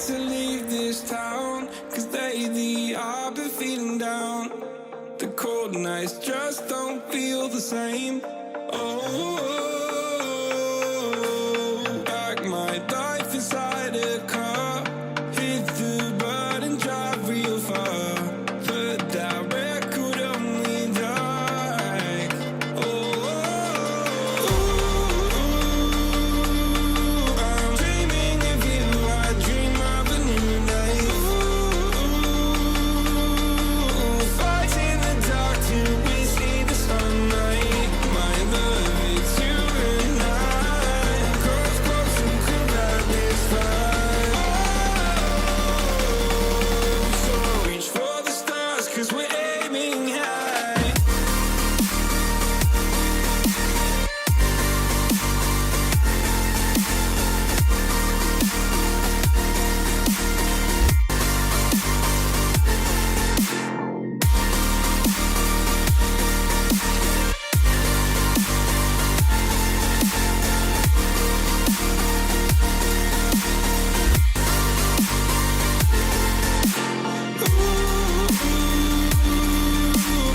to leave this town, 'cause lately I've been feeling down. The cold nights just don't feel the same. Oh, like my life inside a car. Hit the button, drive real far. But that record only like, oh, I'm dreaming of you. I dream of a new day. Fight in the dark till we see the sunlight. My love, it's you and I. Close, close and could ride this fire. So reach for the stars, 'cause we're aiming high.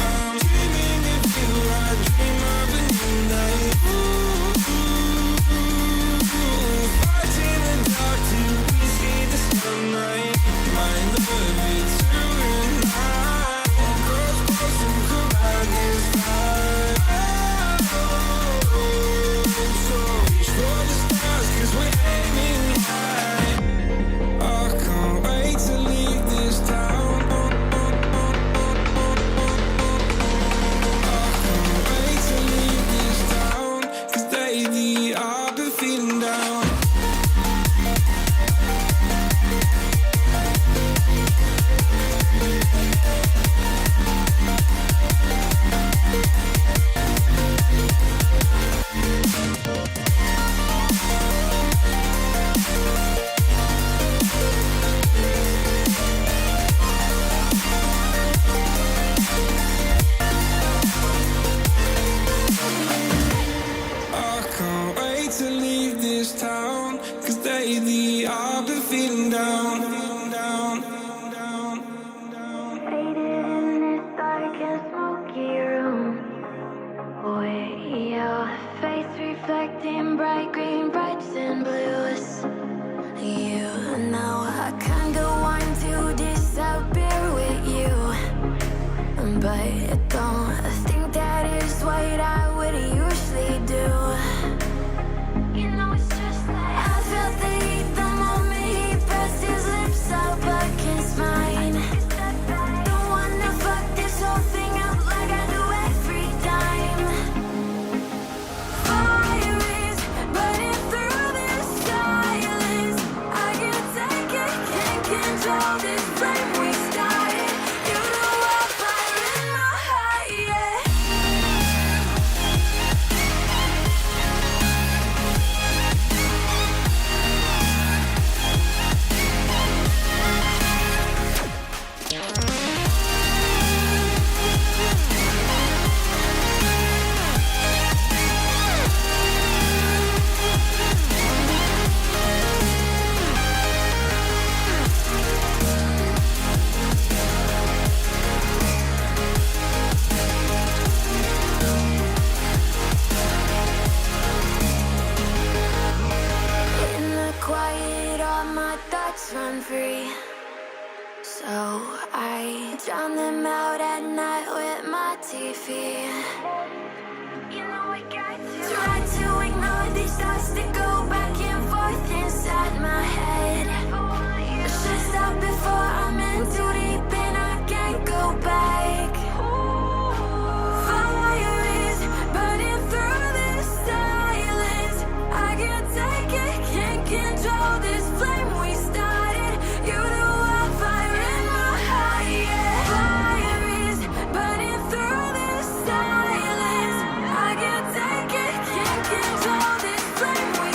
I'm dreaming of you. I dream of a new night. Fight in the dark till we see the sunlight. My love, it's you and I. Close, close and could ride this fire. So reach for the stars, 'cause we're aiming high. I can't wait to leave this town. Can't wait to leave this town, 'cause lately I've been feeling down. I can't wait to leave this town, 'cause lately I've been feeling down, down, down, down. Faded in this dark and smoky room, with your face reflecting bright green, brights and blues. You know I can't go on to disappear with you, but I don't think that is what I would usually do. You know it's just like I felt the heat the moment he pressed his lips up against mine. Don't wanna fuck this whole thing up like I do every time. Fire is burning through this silence. I can't take it, can't control this flame we started. You know I'm fire in my heart, yeah. In the quiet, all my thoughts run free. So I drown them out at night with my TV. You know I got to try to ignore these thoughts that go back and forth inside my head. I should stop before I'm in too deep and I can't go back. Fire is burning through this silence. I can't take it, can't control this flame we started. You know I'm fire in my heart, yeah. Fire is burning through this silence. I can't take it, can't control this flame we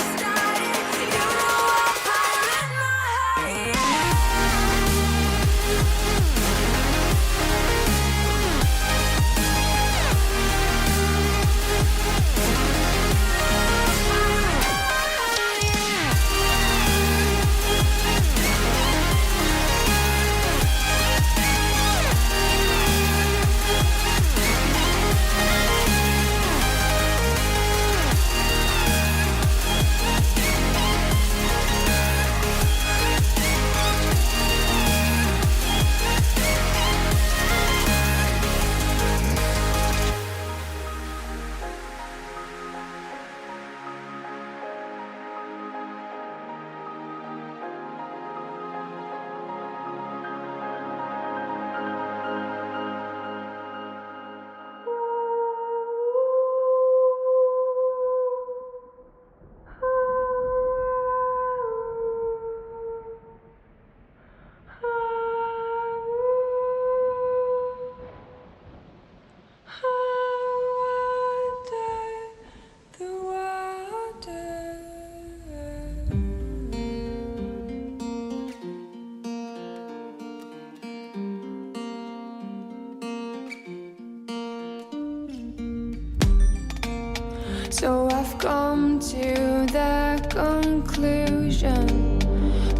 So I've come to the conclusion,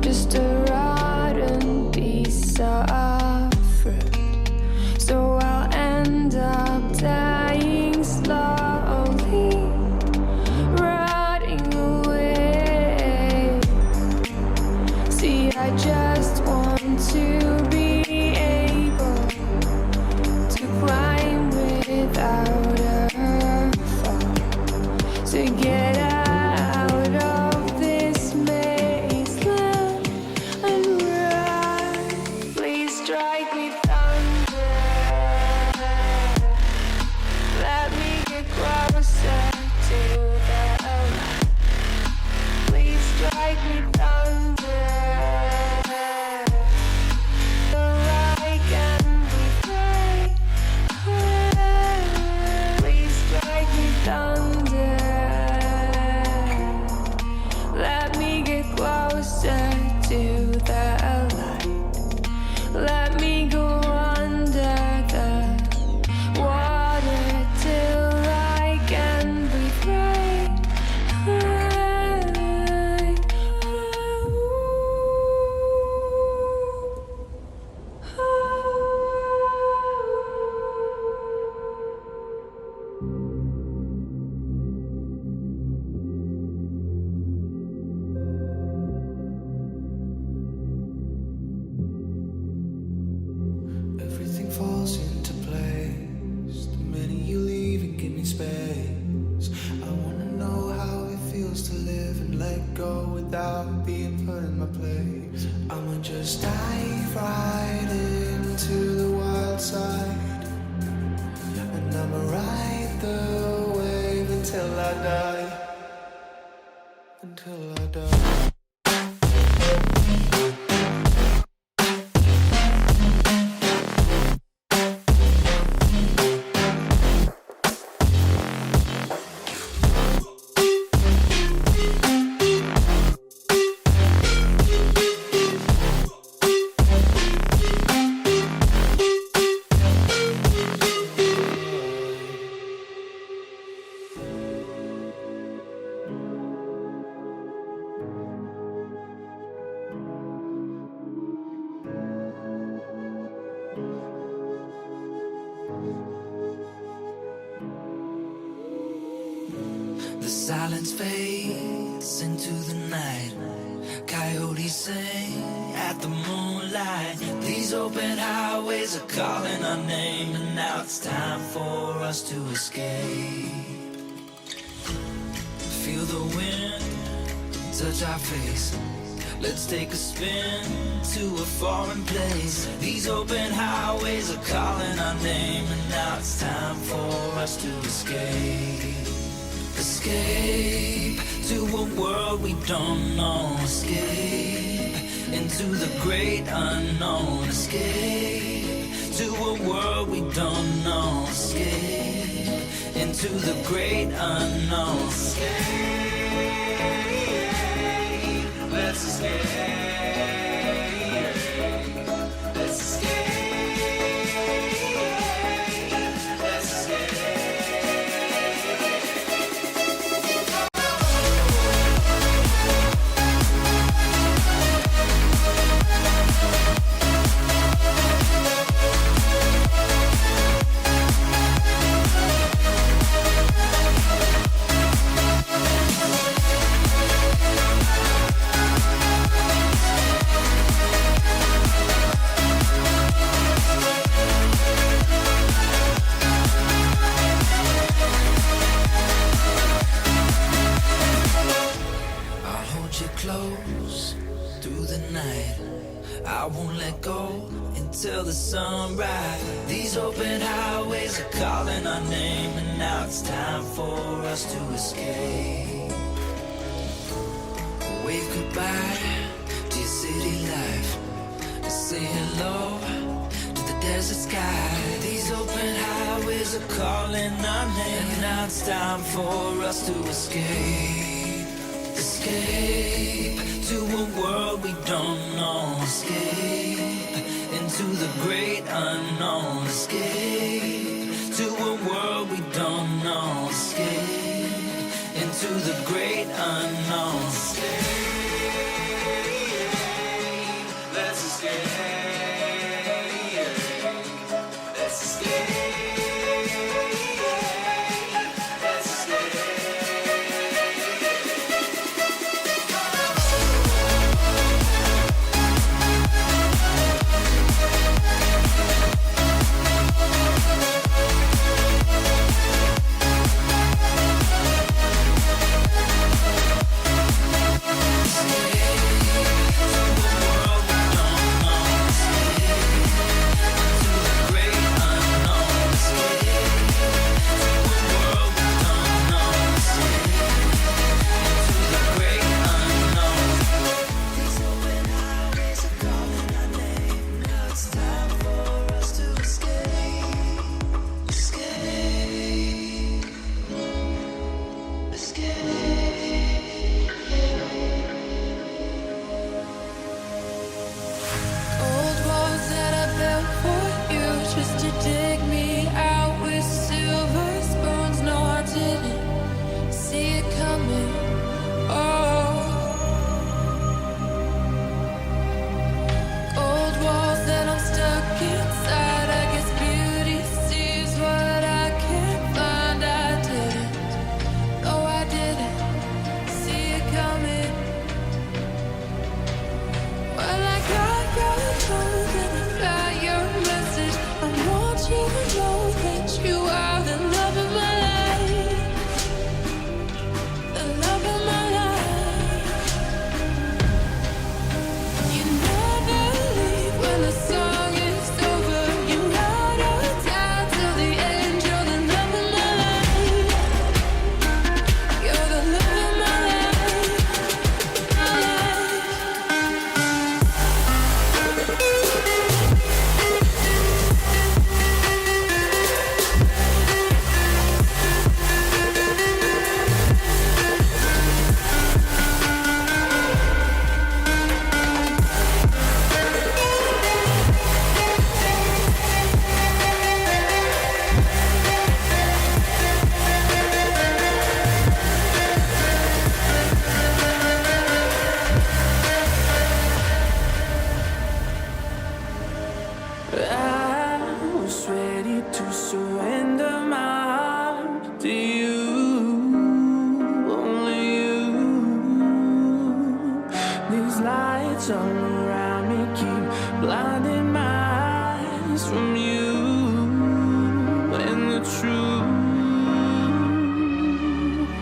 just a rotten piece of fruit. So I'll end up dying slowly, rotting away. See, I just want to be able to climb without a fall, to get out of this mazeland and run. Please strike me thunder, let me get closer to the light. Please strike me thunder, so I can be free. Please strike me thunder, let me get closer to the light. Let me go under the water till I can breathe right. Everything falls into place the minute you leave and give me space. I wanna know how it feels to live and let go without being put in my place. I'ma just dive right into the wild side, and I'ma ride the wave until I die. Until I die. The silence fades into the night. Coyotes sing at the moonlight. These open highways are calling our name, and now it's time for us to escape. Feel the wind touch our face. Let's take a spin to a foreign place. These open highways are calling our name, and now it's time for us to escape. Escape to a world we don't know. Escape into the great unknown. Escape to a world we don't know. Escape into the great unknown. Escape, let's escape. Let's escape. Let's escape. Close through the night, I won't let go until the sunrise. These open highways are calling our name, and now it's time for us to escape. Wave goodbye to your city life, and say hello to the desert sky. These open highways are calling our name, and now it's time for us to escape. Escape to a world we don't know. Escape into the great unknown. Escape to a world we don't know. Escape into the great unknown. Let's escape. Let's escape. Let's escape. Old walls that I built for you just to dig me out with silver spoons. No, I didn't see it coming. Oh, old walls that I'm stuck inside. I guess beauty sees what I can't find. I didn't. No, I didn't see it coming. Well, I got your phone and I got your message. I want you to know that you are the love of my life. The love of my life. You never leave when the song is over. You ride or die till the end. You're the love of my life. You're the love of my life. My life. I was ready to surrender my heart to you, only you. These lights all around me keep blinding my eyes from you and the truth.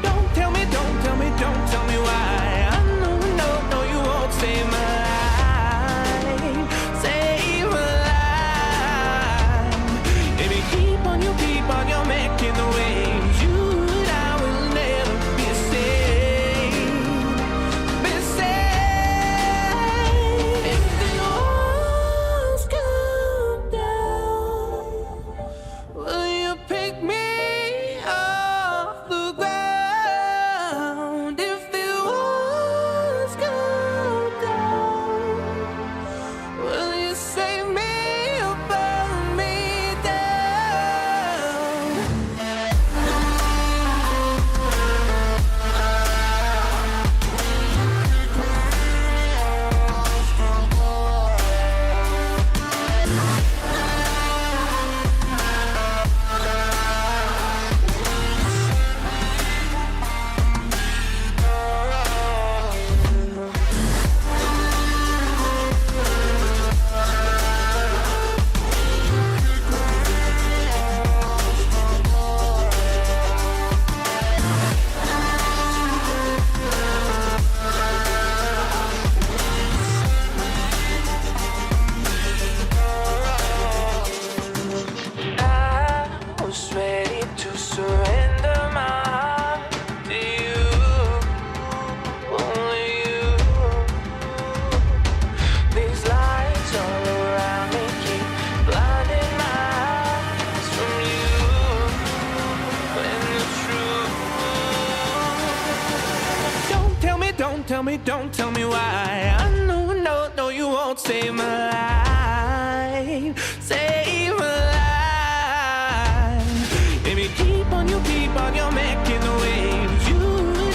Don't tell me, don't tell me, don't tell me why. I know, no, no, you won't save my life. Save my life. Baby, keep on, you're making the waves. You and I will never be saved. Be saved. If the walls come down, will you pick me off the ground? If the walls come down, will you save me or burn me down? I was ready to surrender my heart to you, only you. These lights all around me keep blinding my eyes from you and the truth. Don't tell me, don't tell me, don't tell me why. I know, no, no, you won't save my life. Save my life. Baby, keep on, you're making the waves. You and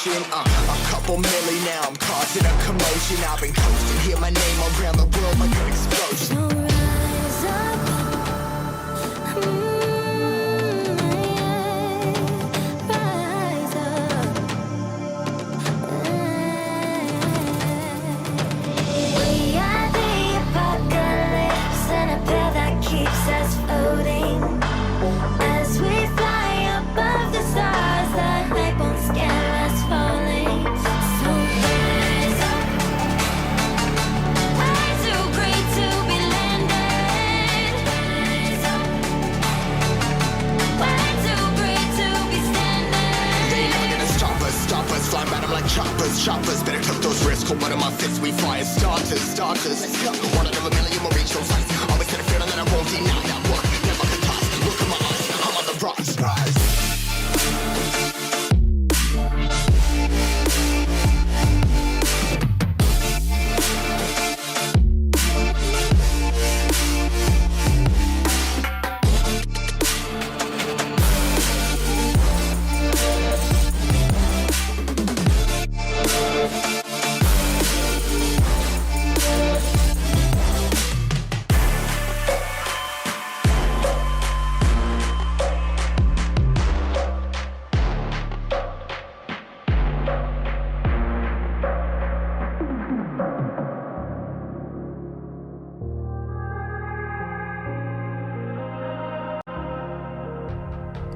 motion. A couple milli now, I'm causing a commotion. I've been coasting, hear my name around the world like an explosion. So rise up, rise up. We are the apocalypse, and a pair that keeps us floating. As we fly above the stars, the hype won't scare us falling. So rise up. Way too great to be landed. Rise up. Way too great to be standing. They ain't never gonna stop us, fly by them like choppers. Better took those risks, hold one of my fists, we fire starters. Let's go. One out of a million will reach those heights. Always had a feeling that I won't deny that work. Never the toss, look at my eyes, I'm on the rocks. Rise.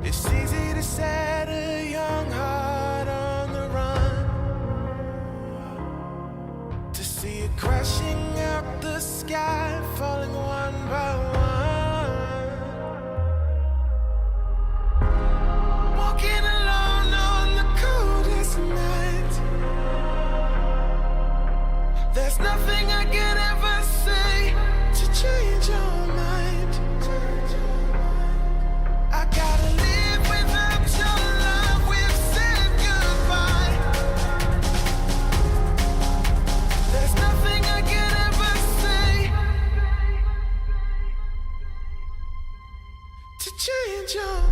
It's easy to set a young heart on the run, to see it crashing out the sky, falling one by one. Walking alone on the coldest night. There's nothing I could ever say to change your mind. I gotta live without your love, we've said goodbye. There's nothing I could ever say to change your.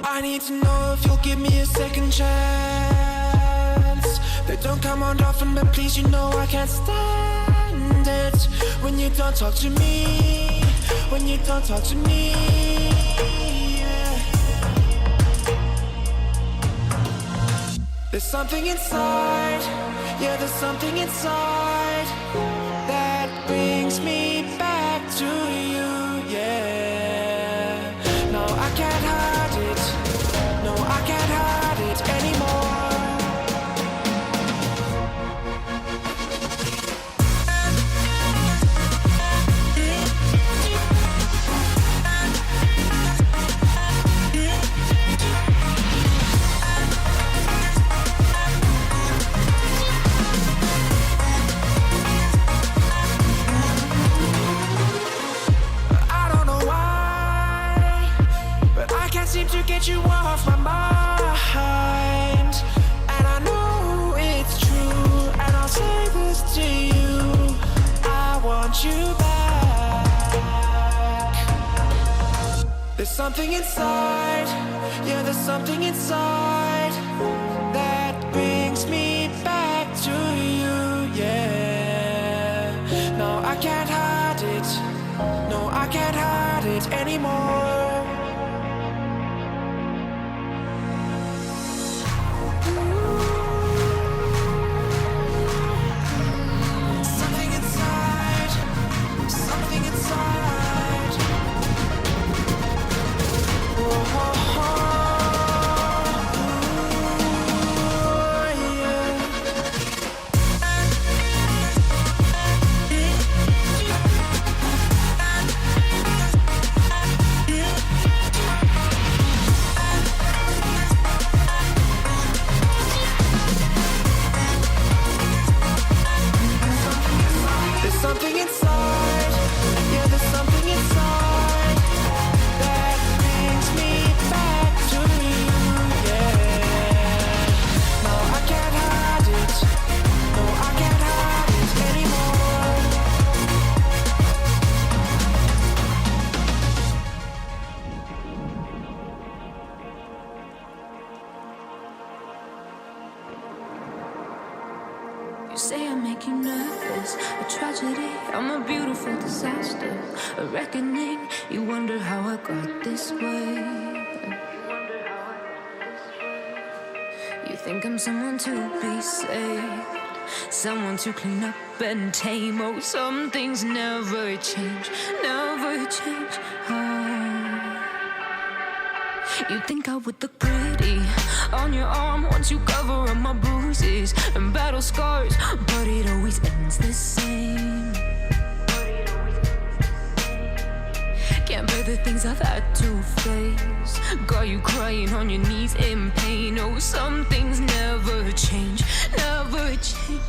I need to know if you'll give me a second chance. They don't come around often, but please, you know I can't stand it when you don't talk to me. When you don't talk to me, yeah. There's something inside, yeah, there's something inside that brings me back to you, yeah. No, I can't hide it. No, I can't hide it anymore. Seem to get you off my mind, and I know it's true, and I'll say this to you, I want you back. There's something inside, yeah, there's something inside that brings me back to you, yeah. No, I can't hide it, no, I can't hide it anymore. say I make you nervous. A tragedy, I'm a beautiful disaster. A reckoning, you wonder how I got this way. You think I'm someone to be saved, someone to clean up and tame. Oh, some things never change, never change. You think I would look pretty on your arm once you cover up my bruises and battle scars, but it always ends the same. Can't bear the things I've had to face. Got you crying on your knees in pain. Oh, some things never change, never change.